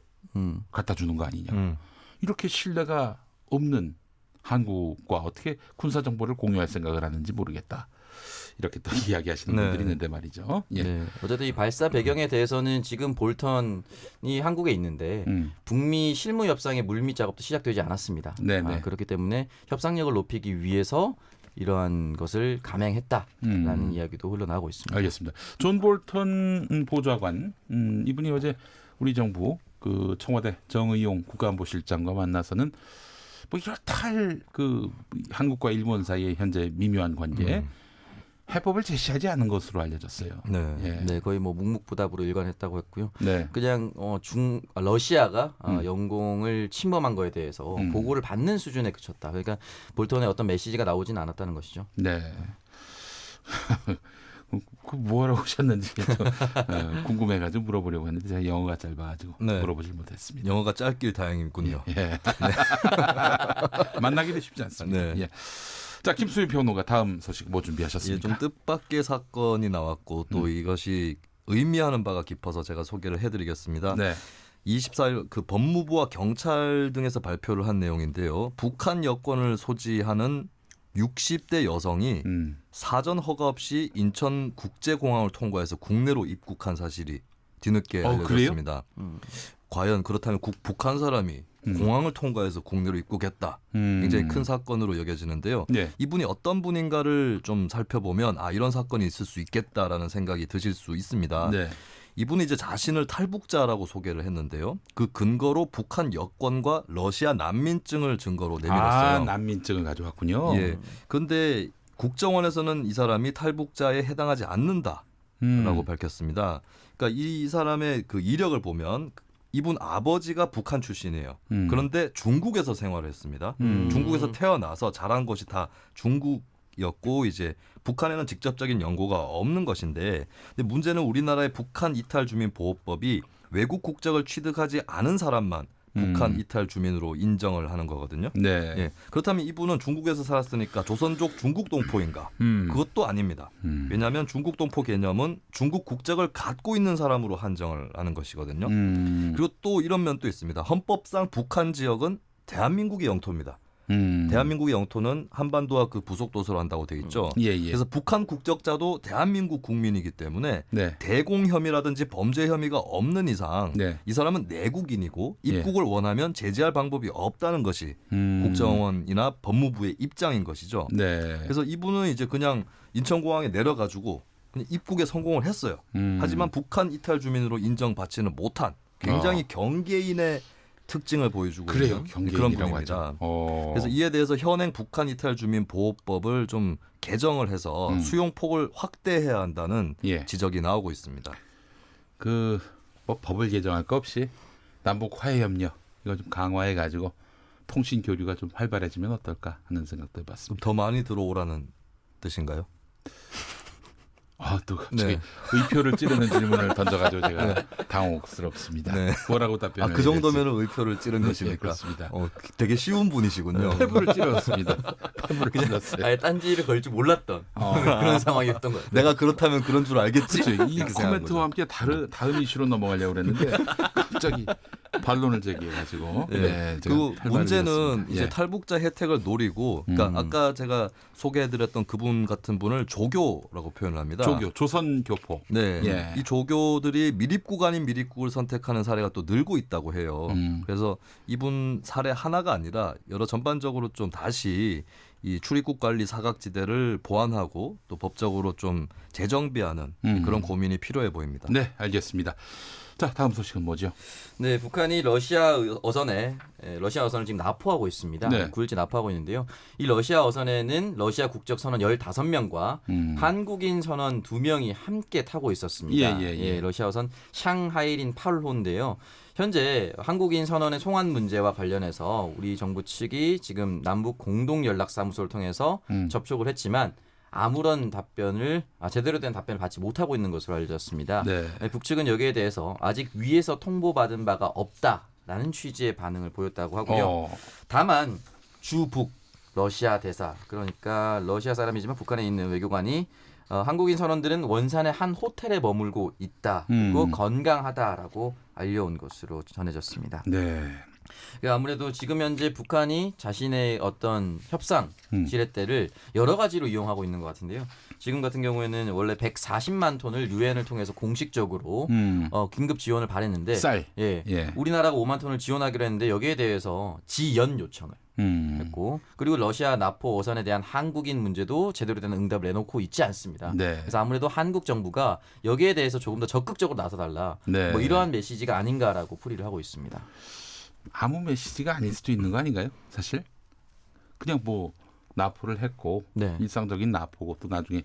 갖다 주는 거 아니냐? 이렇게 신뢰가 없는 한국과 어떻게 군사 정보를 공유할 생각을 하는지 모르겠다. 이렇게 또 이야기하시는 네. 분들이 있는데 말이죠. 예. 네. 어쨌든 이 발사 배경에 대해서는 지금 볼턴이 한국에 있는데 북미 실무 협상의 물밑 작업도 시작되지 않았습니다. 네네. 그렇기 때문에 협상력을 높이기 위해서 이러한 것을 감행했다라는 이야기도 흘러나오고 있습니다. 알겠습니다. 존 볼턴 보좌관 이분이 어제 우리 정부 그 청와대 정의용 국가안보실장과 만나서는 뭐 이렇다 할 그 한국과 일본 사이의 현재 미묘한 관계 해법을 제시하지 않은 것으로 알려졌어요. 네. 예. 네, 거의 뭐 묵묵부답으로 일관했다고 했고요. 네. 그냥 러시아가 영공을 침범한 거에 대해서 보고를 받는 수준에 그쳤다. 그러니까 볼턴의 어떤 메시지가 나오지는 않았다는 것이죠. 네. 그 뭐하러 오셨는지 또, 궁금해가지고 물어보려고 했는데 제가 영어가 짧아가지고 네. 물어보질 못했습니다. 영어가 짧길 다행이군요. 예. 네. 만나기도 쉽지 않습니다. 네. 예. 자, 김수희 평론가 다음 소식 뭐 준비하셨습니까? 예, 좀 뜻밖의 사건이 나왔고 또 이것이 의미하는 바가 깊어서 제가 소개를 해드리겠습니다. 네. 24일 그 법무부와 경찰 등에서 발표를 한 내용인데요. 북한 여권을 소지하는 60대 여성이 사전 허가 없이 인천 국제공항을 통과해서 국내로 입국한 사실이 뒤늦게 알려졌습니다. 과연 그렇다면 북한 사람이 공항을 통과해서 국내로 입국했다. 굉장히 큰 사건으로 여겨지는데요. 네. 이분이 어떤 분인가를 좀 살펴보면 이런 사건이 있을 수 있겠다라는 생각이 드실 수 있습니다. 네. 이분이 이제 자신을 탈북자라고 소개를 했는데요. 그 근거로 북한 여권과 러시아 난민증을 증거로 내밀었어요. 난민증을 가져왔군요. 예. 그런데 국정원에서는 이 사람이 탈북자에 해당하지 않는다라고 밝혔습니다. 그러니까 이 사람의 그 이력을 보면 이분 아버지가 북한 출신이에요. 그런데 중국에서 생활을 했습니다. 중국에서 태어나서 자란 곳이 다 중국이었고 이제 북한에는 직접적인 연고가 없는 것인데 근데 문제는 우리나라의 북한 이탈 주민 보호법이 외국 국적을 취득하지 않은 사람만 북한 이탈 주민으로 인정을 하는 거거든요. 네. 예. 그렇다면 이분은 중국에서 살았으니까 조선족 중국 동포인가? 그것도 아닙니다. 왜냐하면 중국 동포 개념은 중국 국적을 갖고 있는 사람으로 한정을 하는 것이거든요. 그리고 또 이런 면도 있습니다. 헌법상 북한 지역은 대한민국의 영토입니다. 대한민국의 영토는 한반도와 그 부속도서로 한다고 돼 있죠. 예. 그래서 북한 국적자도 대한민국 국민이기 때문에 네. 대공 혐의라든지 범죄 혐의가 없는 이상 네. 이 사람은 내국인이고 입국을 원하면 제재할 방법이 없다는 것이 국정원이나 법무부의 입장인 것이죠. 네. 그래서 이분은 이제 그냥 인천공항에 내려가지고 그냥 입국에 성공을 했어요. 하지만 북한 이탈 주민으로 인정받지는 못한 굉장히 경계인의 특징을 보여주고 그래요. 있는 경계인이라고 그런 분입니다. 하죠. 그래서 이에 대해서 현행 북한 이탈 주민 보호법을 좀 개정을 해서 수용 폭을 확대해야 한다는 지적이 나오고 있습니다. 그 뭐 법을 개정할 거 없이 남북 화해 협력 이거 좀 강화해 가지고 통신 교류가 좀 활발해지면 어떨까 하는 생각도 해봤습니다. 더 많이 들어오라는 뜻인가요? 또 갑자기 의표를 찌르는 질문을 던져가지고 제가 당혹스럽습니다. 네. 뭐라고 답변을 그 정도면 의표를 찌른 네, 것입니까? 그렇습니다. 되게 쉬운 분이시군요. 패부를 찌렀습니다. 패부를 찔렀어요. 아예 딴지를 걸 줄 몰랐던 그런 상황이었던 거예요. 내가 그렇다면 그런 줄 알겠지? 그렇죠. 이 코멘트와 함께 다른 이슈로 넘어가려고 그랬는데 갑자기 반론을 제기해가지고. 그리고 문제는 드렸습니다. 이제 탈북자 혜택을 노리고, 그러니까 아까 제가 소개해드렸던 그분 같은 분을 조교라고 표현을 합니다. 조교, 조선 교포. 네, 이 조교들이 미립국 아닌 미립국을 선택하는 사례가 또 늘고 있다고 해요. 그래서 이분 사례 하나가 아니라 여러 전반적으로 좀 다시 이 출입국 관리 사각지대를 보완하고 또 법적으로 좀 재정비하는 그런 고민이 필요해 보입니다. 네, 알겠습니다. 자, 다음 소식은 뭐죠? 네, 북한이 러시아 어선을 지금 납포하고 있습니다. 네. 9일째 납포하고 있는데요. 이 러시아 어선에는 러시아 국적 선원 15명과 한국인 선원 2명이 함께 타고 있었습니다. 예. 러시아 어선 샹하이린 8호인데요. 현재 한국인 선원의 송환 문제와 관련해서 우리 정부 측이 지금 남북 공동 연락사무소를 통해서 접촉을 했지만 아무런 제대로 된 답변을 받지 못하고 있는 것으로 알려졌습니다. 네. 북측은 여기에 대해서 아직 위에서 통보받은 바가 없다라는 취지의 반응을 보였다고 하고요. 다만 주북 러시아 대사, 그러니까 러시아 사람이지만 북한에 있는 외교관이 한국인 선원들은 원산의 한 호텔에 머물고 있다, 그리고 건강하다라고 알려온 것으로 전해졌습니다. 네. 아무래도 지금 현재 북한이 자신의 어떤 협상 지렛대를 여러 가지로 이용하고 있는 것 같은데요. 지금 같은 경우에는 원래 140만 톤을 유엔을 통해서 공식적으로 긴급 지원을 바랬는데 쌀. 우리나라가 5만 톤을 지원하기로 했는데 여기에 대해서 지연 요청을 했고, 그리고 러시아 납포 어선에 대한 한국인 문제도 제대로 된 응답을 내놓고 있지 않습니다. 네. 그래서 아무래도 한국 정부가 여기에 대해서 조금 더 적극적으로 나서달라, 네. 뭐 이러한 메시지가 아닌가라고 풀이를 하고 있습니다. 아무 메시지가 아닐 수도 있는 거 아닌가요? 사실 그냥 뭐 납포를 했고 일상적인 납포고 또 나중에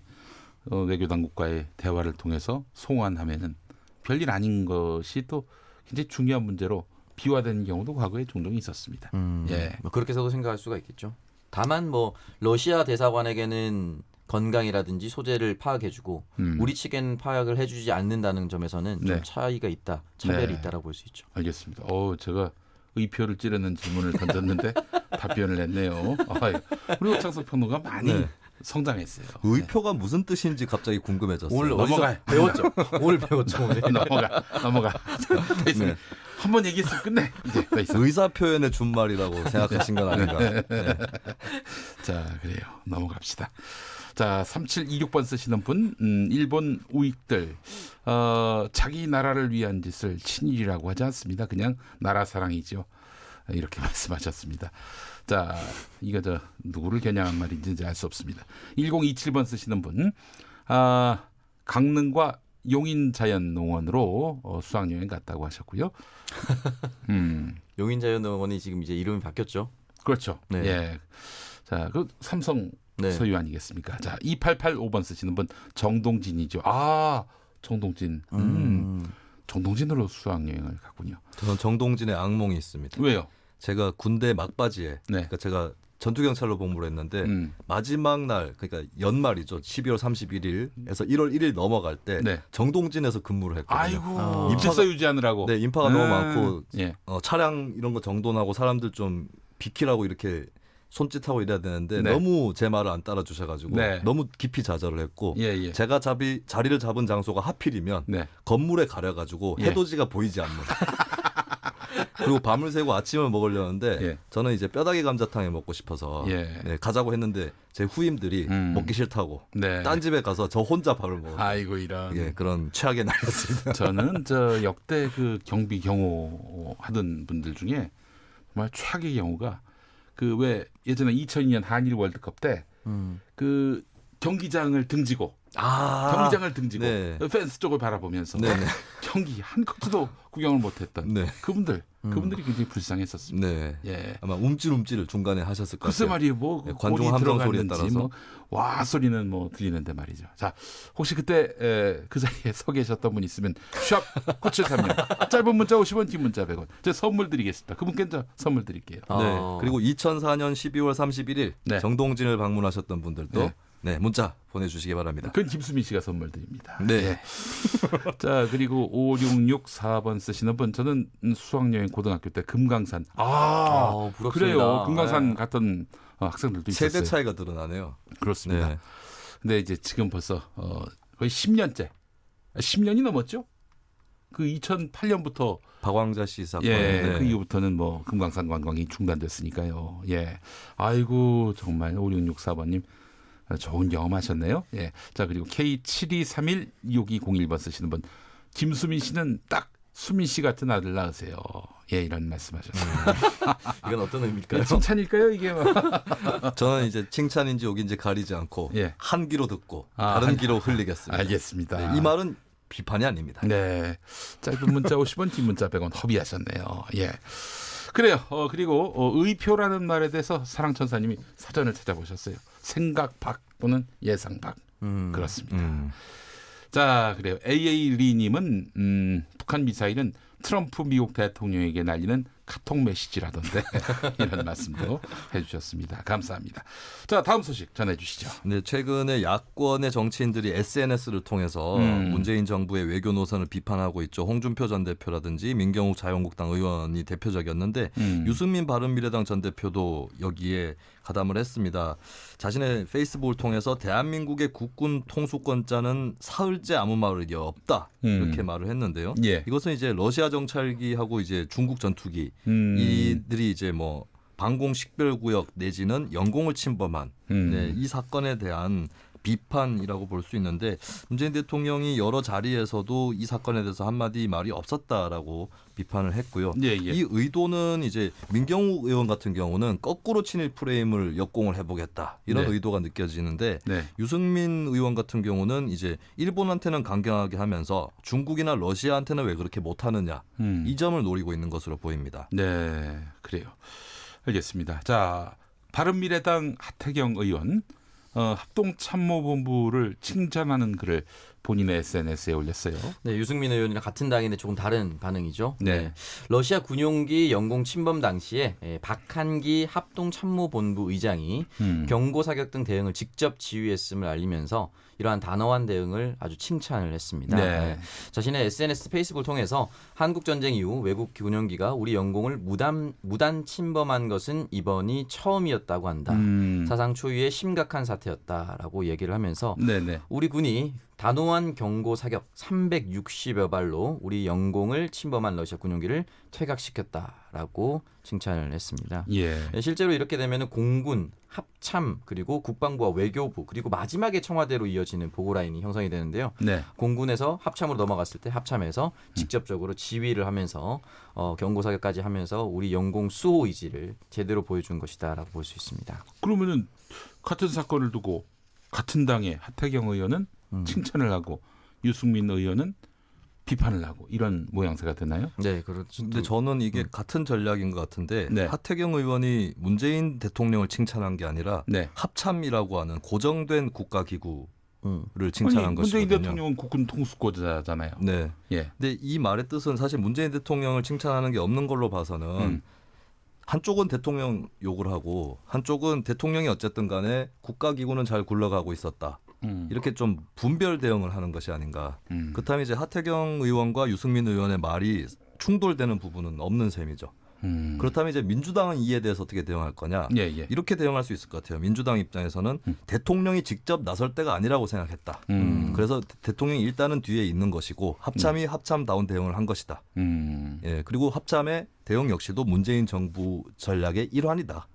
외교 당국과의 대화를 통해서 송환하면은 별일 아닌 것이 또 굉장히 중요한 문제로 비화되는 경우도 과거에 종종 있었습니다. 뭐 그렇게 해서도 생각할 수가 있겠죠. 다만 뭐 러시아 대사관에게는 건강이라든지 소재를 파악해주고 우리 측에는 파악을 해주지 않는다는 점에서는 좀 차이가 있다, 차별이 있다라고 볼 수 있죠. 알겠습니다. 제가 의표를 찌르는 질문을 던졌는데 답변을 했네요. 우리 오창석 평론가 많이 성장했어요. 의표가 무슨 뜻인지 갑자기 궁금해졌어요. 오늘 어디서 배웠죠? 오늘 배웠죠. 오늘. 넘어가. 네. 한번 얘기했으면 끝내. 이제 의사 표현의 준말이라고 생각하신 건 아닌가. 네. 자, 그래요. 넘어갑시다. 자, 3726번 쓰시는 분, 일본 우익들, 자기 나라를 위한 짓을 친일이라고 하지 않습니다. 그냥 나라 사랑이죠. 이렇게 말씀하셨습니다. 자, 이거 누구를 겨냥한 말인지 알 수 없습니다. 1027번 쓰시는 분, 강릉과 용인자연농원으로 수학여행 갔다고 하셨고요. 용인자연농원이 지금 이제 이름이 바뀌었죠. 그렇죠. 네. 예. 자, 그 삼성 소유 아니겠습니까? 자, 2885번 쓰시는 분 정동진이죠. 정동진. 정동진으로 수학여행을 갔군요. 저는 정동진의 악몽이 있습니다. 왜요? 제가 군대 막바지에 그러니까 제가 전투경찰로 복무를 했는데 마지막 날, 그러니까 연말이죠. 12월 31일에서 1월 1일 넘어갈 때 정동진에서 근무를 했거든요. 아이고, 질서 유지하느라고. 네, 인파가 너무 많고 차량 이런 거 정돈하고 사람들 좀 비키라고 이렇게 손짓하고 이래야 되는데 너무 제 말을 안 따라주셔가지고 너무 깊이 좌절을 했고 제가 자리를 잡은 장소가 하필이면 건물에 가려가지고 해돋이가 보이지 않는 그리고 밤을 새고 아침을 먹으려는데 저는 이제 뼈다귀 감자탕을 먹고 싶어서 가자고 했는데 제 후임들이 먹기 싫다고 딴 집에 가서 저 혼자 밥을 먹었어요. 아이고, 이런. 그런 최악의 날이었습니다. 저는 역대 그 경비 경호 하던 분들 중에 정말 최악의 경우가 왜 예전에 2002년 한일 월드컵 때 그 경기장을 등지고 펜스 쪽을 바라보면서 경기 한 코트도 구경을 못했던 그분들이 굉장히 불쌍했었습니다. 아마 움찔움찔 중간에 하셨을 것 같아요. 글쎄 말이에요. 관중 함성 소리에 따라서 와 소리는 들리는데 말이죠. 자, 혹시 그때 그 사이에 서 계셨던 분 있으면 샵 9736 짧은 문자 50원, 긴 문자 100원. 제가 선물 드리겠습니다. 그분께 선물 드릴게요. 그리고 2004년 12월 31일 정동진을 방문하셨던 분들도 문자 보내주시기 바랍니다. 그건 김수민 씨가 선물 드립니다. 자, 그리고 5664번 쓰시는 분, 저는 수학여행 고등학교 때 금강산. 부럽습니다. 그래요. 금강산 갔던 학생들도 있었어요. 세대 차이가 드러나네요. 그렇습니다. 근데 이제 지금 벌써 거의 10년이 넘었죠? 그 2008년부터 박왕자 씨 사건. 그 이후부터는 금강산 관광이 중단됐으니까요. 아이고, 정말 5664번님. 좋은 경험하셨네요. 자, 그리고 K72316201번 쓰시는 분, 김수민 씨는 딱 수민 씨 같은 아들 낳으세요. 예, 이런 말씀하셨어요. 이건 어떤 의미일까요? 칭찬일까요, 이게? 저는 이제 칭찬인지 욕인지 가리지 않고 예. 한 귀로 듣고 다른 귀로 흘리겠습니다. 알겠습니다. 네, 이 말은 비판이 아닙니다. 네, 짧은 문자 50원, 긴 문자 100원 허비하셨네요. 예, 그래요. 그리고 의표라는 말에 대해서 사랑천사님이 사전을 찾아보셨어요. 생각 밖 또는 예상 밖. 그렇습니다. 자, 그래요. AA 리님은 북한 미사일은 트럼프 미국 대통령에게 날리는 카톡 메시지라던데 이런 말씀도 해주셨습니다. 감사합니다. 자, 다음 소식 전해주시죠. 네, 최근에 야권의 정치인들이 SNS를 통해서 문재인 정부의 외교 노선을 비판하고 있죠. 홍준표 전 대표라든지 민경욱 자유한국당 의원이 대표적이었는데 유승민 바른미래당 전 대표도 여기에 가담을 했습니다. 자신의 페이스북을 통해서 대한민국의 국군 통수권자는 사흘째 아무 말이 없다 이렇게 말을 했는데요. 예. 이것은 이제 러시아 정찰기하고 이제 중국 전투기 이들이 이제 뭐 방공 식별구역 내지는 영공을 침범한 네, 이 사건에 대한 비판이라고 볼 수 있는데 문재인 대통령이 여러 자리에서도 이 사건에 대해서 한마디 말이 없었다라고 비판을 했고요. 예, 예. 이 의도는 이제 민경욱 의원 같은 경우는 거꾸로 친일 프레임을 역공을 해보겠다 이런 네. 의도가 느껴지는데 네. 유승민 의원 같은 경우는 이제 일본한테는 강경하게 하면서 중국이나 러시아한테는 왜 그렇게 못하느냐 이 점을 노리고 있는 것으로 보입니다. 네, 그래요. 알겠습니다. 자, 바른미래당 하태경 의원 합동참모본부를 칭찬하는 글을 본인의 SNS에 올렸어요. 네, 유승민 의원이랑 같은 당인데 조금 다른 반응이죠. 네. 러시아 군용기 영공 침범 당시에 박한기 합동참모본부 의장이 경고 사격 등 대응을 직접 지휘했음을 알리면서 이러한 단호한 대응을 아주 칭찬을 했습니다. 네. 자신의 SNS 페이스북을 통해서 한국 전쟁 이후 외국 군용기가 우리 영공을 무단 침범한 것은 이번이 처음이었다고 한다. 사상 초유의 심각한 사태였다라고 얘기를 하면서 네네. 우리 군이 단호한 경고 사격 360여 발로 우리 영공을 침범한 러시아 군용기를 퇴각시켰다라고 칭찬을 했습니다. 예. 실제로 이렇게 되면 공군, 합참, 그리고 국방부와 외교부, 그리고 마지막에 청와대로 이어지는 보고라인이 형성이 되는데요. 네. 공군에서 합참으로 넘어갔을 때 합참에서 직접적으로 지휘를 하면서 경고 사격까지 하면서 우리 영공 수호 의지를 제대로 보여준 것이다라고 볼 수 있습니다. 그러면은 같은 사건을 두고 같은 당의 하태경 의원은 칭찬을 하고 유승민 의원은 비판을 하고 이런 모양새가 되나요? 네, 그렇죠. 근데 저는 이게 같은 전략인 것 같은데 네. 하태경 의원이 문재인 대통령을 칭찬한 게 아니라 네. 합참이라고 하는 고정된 국가기구를 칭찬한 아니, 것이거든요. 문재인 대통령은 국군 통수권자잖아요. 네. 예. 근데 이 말의 뜻은 사실 문재인 대통령을 칭찬하는 게 없는 걸로 봐서는 한쪽은 대통령 욕을 하고 한쪽은 대통령이 어쨌든 간에 국가기구는 잘 굴러가고 있었다. 이렇게 좀 분별 대응을 하는 것이 아닌가. 그렇다면 이제 하태경 의원과 유승민 의원의 말이 충돌되는 부분은 없는 셈이죠. 그렇다면 이제 민주당은 이에 대해서 어떻게 대응할 거냐. 예, 예. 이렇게 대응할 수 있을 것 같아요. 민주당 입장에서는 대통령이 직접 나설 때가 아니라고 생각했다. 그래서 대통령이 일단은 뒤에 있는 것이고 합참이 합참다운 대응을 한 것이다. 예, 그리고 합참의 대응 역시도 문재인 정부 전략의 일환이다.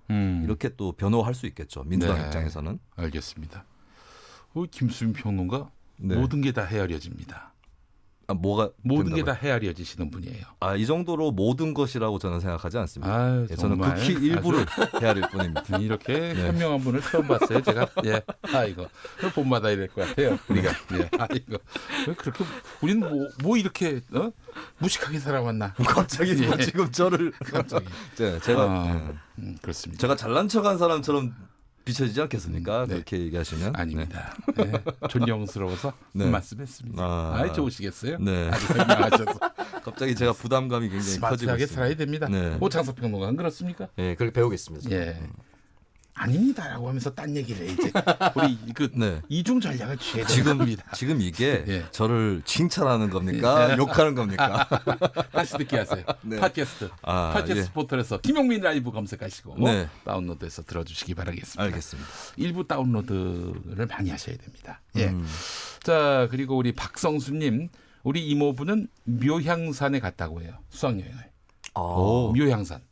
이렇게 또 변호할 수 있겠죠. 민주당 네. 입장에서는. 알겠습니다. 김수민 평론가 네. 모든 게 다 헤아려집니다. 뭐가 모든 게 된다고요? 다 헤아려지시는 분이에요. 이 정도로 모든 것이라고 저는 생각하지 않습니다. 아유, 예, 저는 정말 극히 일부를 헤아릴 뿐입니다. 이렇게 네. 현명한 분을 처음 봤어요. 제가 이거 본받아야 될 것 같아요. 우리가 이거 왜 그렇게 우리는 뭐 이렇게 무식하게 살아왔나? 갑자기 예. 지금 저를 갑자기 제가 그렇습니다. 제가 잘난 척한 사람처럼 비춰지지 않겠습니까? 그렇게 얘기하시면 아닙니다. 네. 존경스러워서 네. 그 말씀했습니다. 좋으시겠어요? 네. 아주 현명하셔서 갑자기 제가 부담감이 굉장히 커지고 스마트하게 있습니다. 살아야 됩니다. 네. 오창석 평론가는 그렇습니까? 네, 그렇게 배우겠습니다. 예. 아닙니다라고 하면서 딴 얘기를 해 이제 우리 이중 전략을 취해야 됩니다. 지금 이게 예. 저를 칭찬하는 겁니까? 욕하는 겁니까? 다시 듣기 하세요. 네. 팟캐스트 팟캐스트 포털에서 김용민 라이브 검색하시고 네. 다운로드해서 들어주시기 바라겠습니다. 알겠습니다. 일부 다운로드를 많이 하셔야 됩니다. 예. 자, 그리고 우리 박성수님, 우리 이모부는 묘향산에 갔다고 해요. 수학여행을. 묘향산.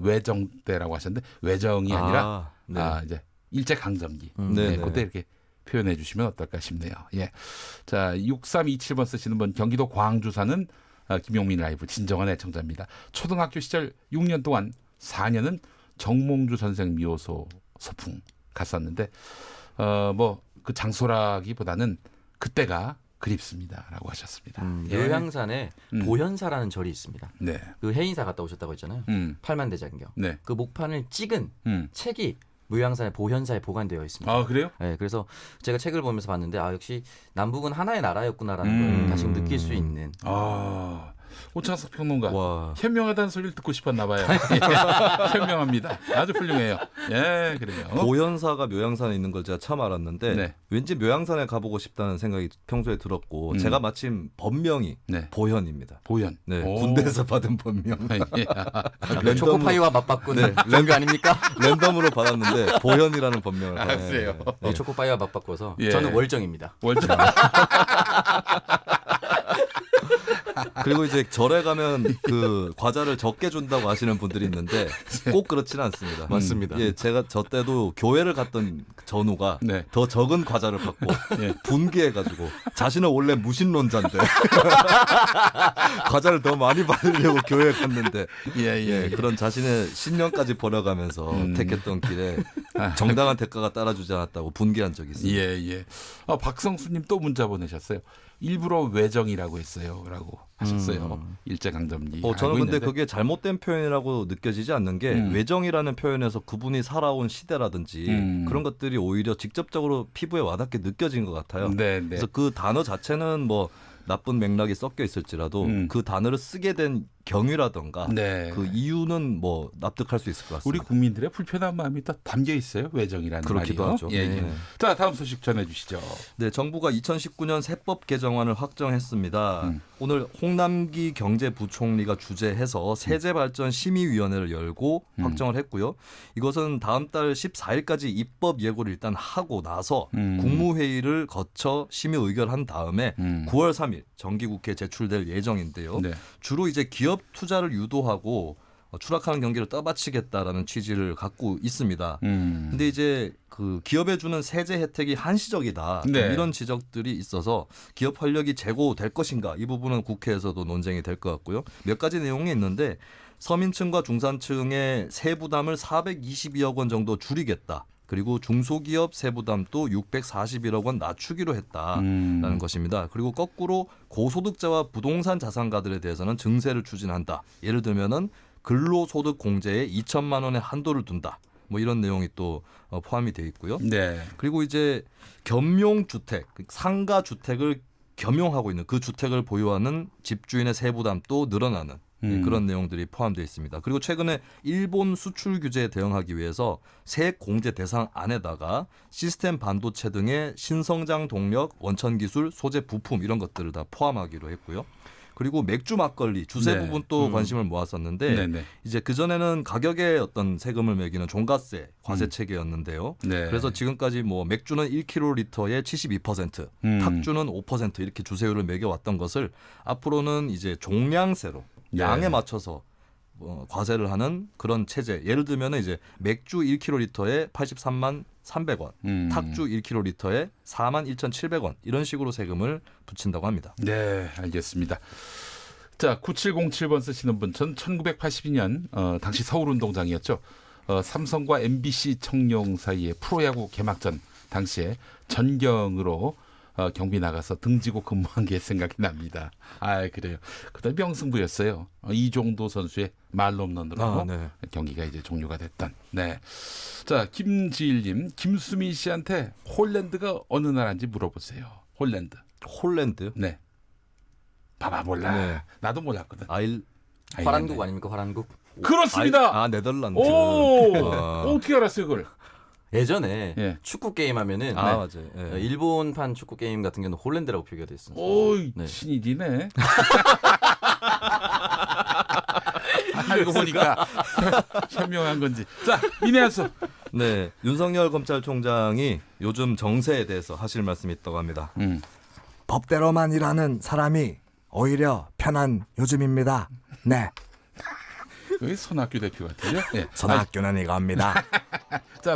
외정때라고 하셨는데 외정이 아니라 네. 이제 일제 강점기. 네, 그때 이렇게 표현해 주시면 어떨까 싶네요. 예. 자, 6327번 쓰시는 분 경기도 광주 사는 김용민 라이브 진정한 애청자입니다. 초등학교 시절 6년 동안 4년은 정몽주 선생 미호소 소풍 갔었는데 뭐 그 장소라기보다는 그때가 그립습니다라고 하셨습니다. 요양산에 보현사라는 절이 있습니다. 네. 그 해인사 갔다 오셨다고 했잖아요. 팔만대장경. 네. 그 목판을 찍은 책이 묘양산의 보현사에 보관되어 있습니다. 아, 그래요? 네, 그래서 제가 책을 보면서 봤는데 역시 남북은 하나의 나라였구나라는 걸 다시 느낄 수 있는. 오창석 평론가 와. 현명하다는 소리를 듣고 싶었나 봐요. 현명합니다. 아주 훌륭해요. 예, 그래요. 보현사가 묘양산에 있는 걸 제가 처음 알았는데 네. 왠지 묘양산에 가보고 싶다는 생각이 평소에 들었고 제가 마침 법명이 보현입니다. 보현. 네, 오. 군대에서 받은 법명. 초코파이와 맞바꾼 그런 거 아닙니까? 랜덤으로 받았는데 보현이라는 법명을 그래요. 네, 초코파이와 맞바꿔서 예. 저는 월정입니다. 월정. 그리고 이제 절에 가면 그 과자를 적게 준다고 하시는 분들이 있는데 꼭 그렇지는 않습니다. 맞습니다. 예, 제가 저 때도 교회를 갔던 전우가 더 적은 과자를 받고 분개해가지고 자신은 원래 무신론자인데 과자를 더 많이 받으려고 교회에 갔는데 그런 자신의 신념까지 버려가면서 택했던 길에 정당한 대가가 따라주지 않았다고 분개한 적이 있습니다. 예. 박성수님 또 문자 보내셨어요. 일부러 외정이라고 했어요.라고 하셨어요. 일제강점기. 저는 근데 그게 잘못된 표현이라고 느껴지지 않는 게 외정이라는 표현에서 그분이 살아온 시대라든지 그런 것들이 오히려 직접적으로 피부에 와닿게 느껴진 것 같아요. 네. 그래서 그 단어 자체는 뭐 나쁜 맥락이 섞여 있을지라도 그 단어를 쓰게 된 경위라든가 그 이유는 뭐 납득할 수 있을 것 같습니다. 우리 국민들의 불편한 마음이 또 담겨 있어요. 외정이라는 그렇기도 말이요. 하죠. 예. 네. 자, 다음 소식 전해주시죠. 네, 정부가 2019년 세법 개정안을 확정했습니다. 오늘 홍남기 경제부총리가 주재해서 세제발전심의위원회를 열고 확정을 했고요. 이것은 다음 달 14일까지 입법 예고를 일단 하고 나서 국무회의를 거쳐 심의 의결한 다음에 9월 3일 정기국회에 제출될 예정인데요. 주로 이제 기업 투자를 유도하고 추락하는 경기를 떠받치겠다라는 취지를 갖고 있습니다. 근데 이제 그 기업에 주는 세제 혜택이 한시적이다. 이런 지적들이 있어서 기업 활력이 제고될 것인가 이 부분은 국회에서도 논쟁이 될 것 같고요. 몇 가지 내용이 있는데 서민층과 중산층의 세부담을 422억 원 정도 줄이겠다. 그리고 중소기업 세부담도 641억 원 낮추기로 했다라는 것입니다. 그리고 거꾸로 고소득자와 부동산 자산가들에 대해서는 증세를 추진한다. 예를 들면은 근로소득 공제에 2천만 원의 한도를 둔다. 뭐 이런 내용이 또 포함이 돼 있고요. 그리고 이제 겸용주택, 상가 주택을 겸용하고 있는 그 주택을 보유하는 집주인의 세부담도 늘어나는 그런 내용들이 포함되어 있습니다. 그리고 최근에 일본 수출 규제에 대응하기 위해서 세액 공제 대상 안에다가 시스템 반도체 등의 신성장 동력, 원천 기술, 소재 부품 이런 것들을 다 포함하기로 했고요. 그리고 맥주 막걸리 주세 부분 또 관심을 모았었는데 이제 그전에는 가격에 어떤 세금을 매기는 종가세 과세 체계였는데요. 그래서 지금까지 뭐 맥주는 1kg에 72%, 탁주는 5% 이렇게 주세율을 매겨왔던 것을 앞으로는 이제 종량세로 양에 맞춰서 과세를 하는 그런 체제. 예를 들면 이제 맥주 1kg에 83만 300원, 탁주 1kg에 4만 1,700원 이런 식으로 세금을 붙인다고 합니다. 네, 알겠습니다. 자, 9707번 쓰시는 분, 전 1982년 당시 서울운동장이었죠. 삼성과 MBC 청룡 사이의 프로야구 개막전 당시에 전경으로 경비 나가서 등지고 근무한 게 생각이 납니다. 그래요. 그다음에 명승부였어요. 이종도 선수의 말로 홈런으로 경기가 이제 종료가 됐던. 자, 김지일님, 김수민 씨한테 홀랜드가 어느 나라인지 물어보세요. 홀랜드. 네. 봐봐 몰라. 나도 몰랐거든. 화랑국 아닙니까? 화랑국? 그렇습니다. 네덜란드. 어떻게 알았어요, 그걸? 예전에 축구 게임 하면은 맞아요. 일본판 축구 게임 같은 경우는 홀랜드라고 표기가 됐습니다. 신이디네. 알고 보니까 현명한 건지. 자, 민혜한수. 네, 윤석열 검찰총장이 요즘 정세에 대해서 하실 말씀이 있다고 합니다. 법대로만 일하는 사람이 오히려 편한 요즘입니다. 네. 왜 손학규 대표 같아요? 손학규는 이겁니다. 자,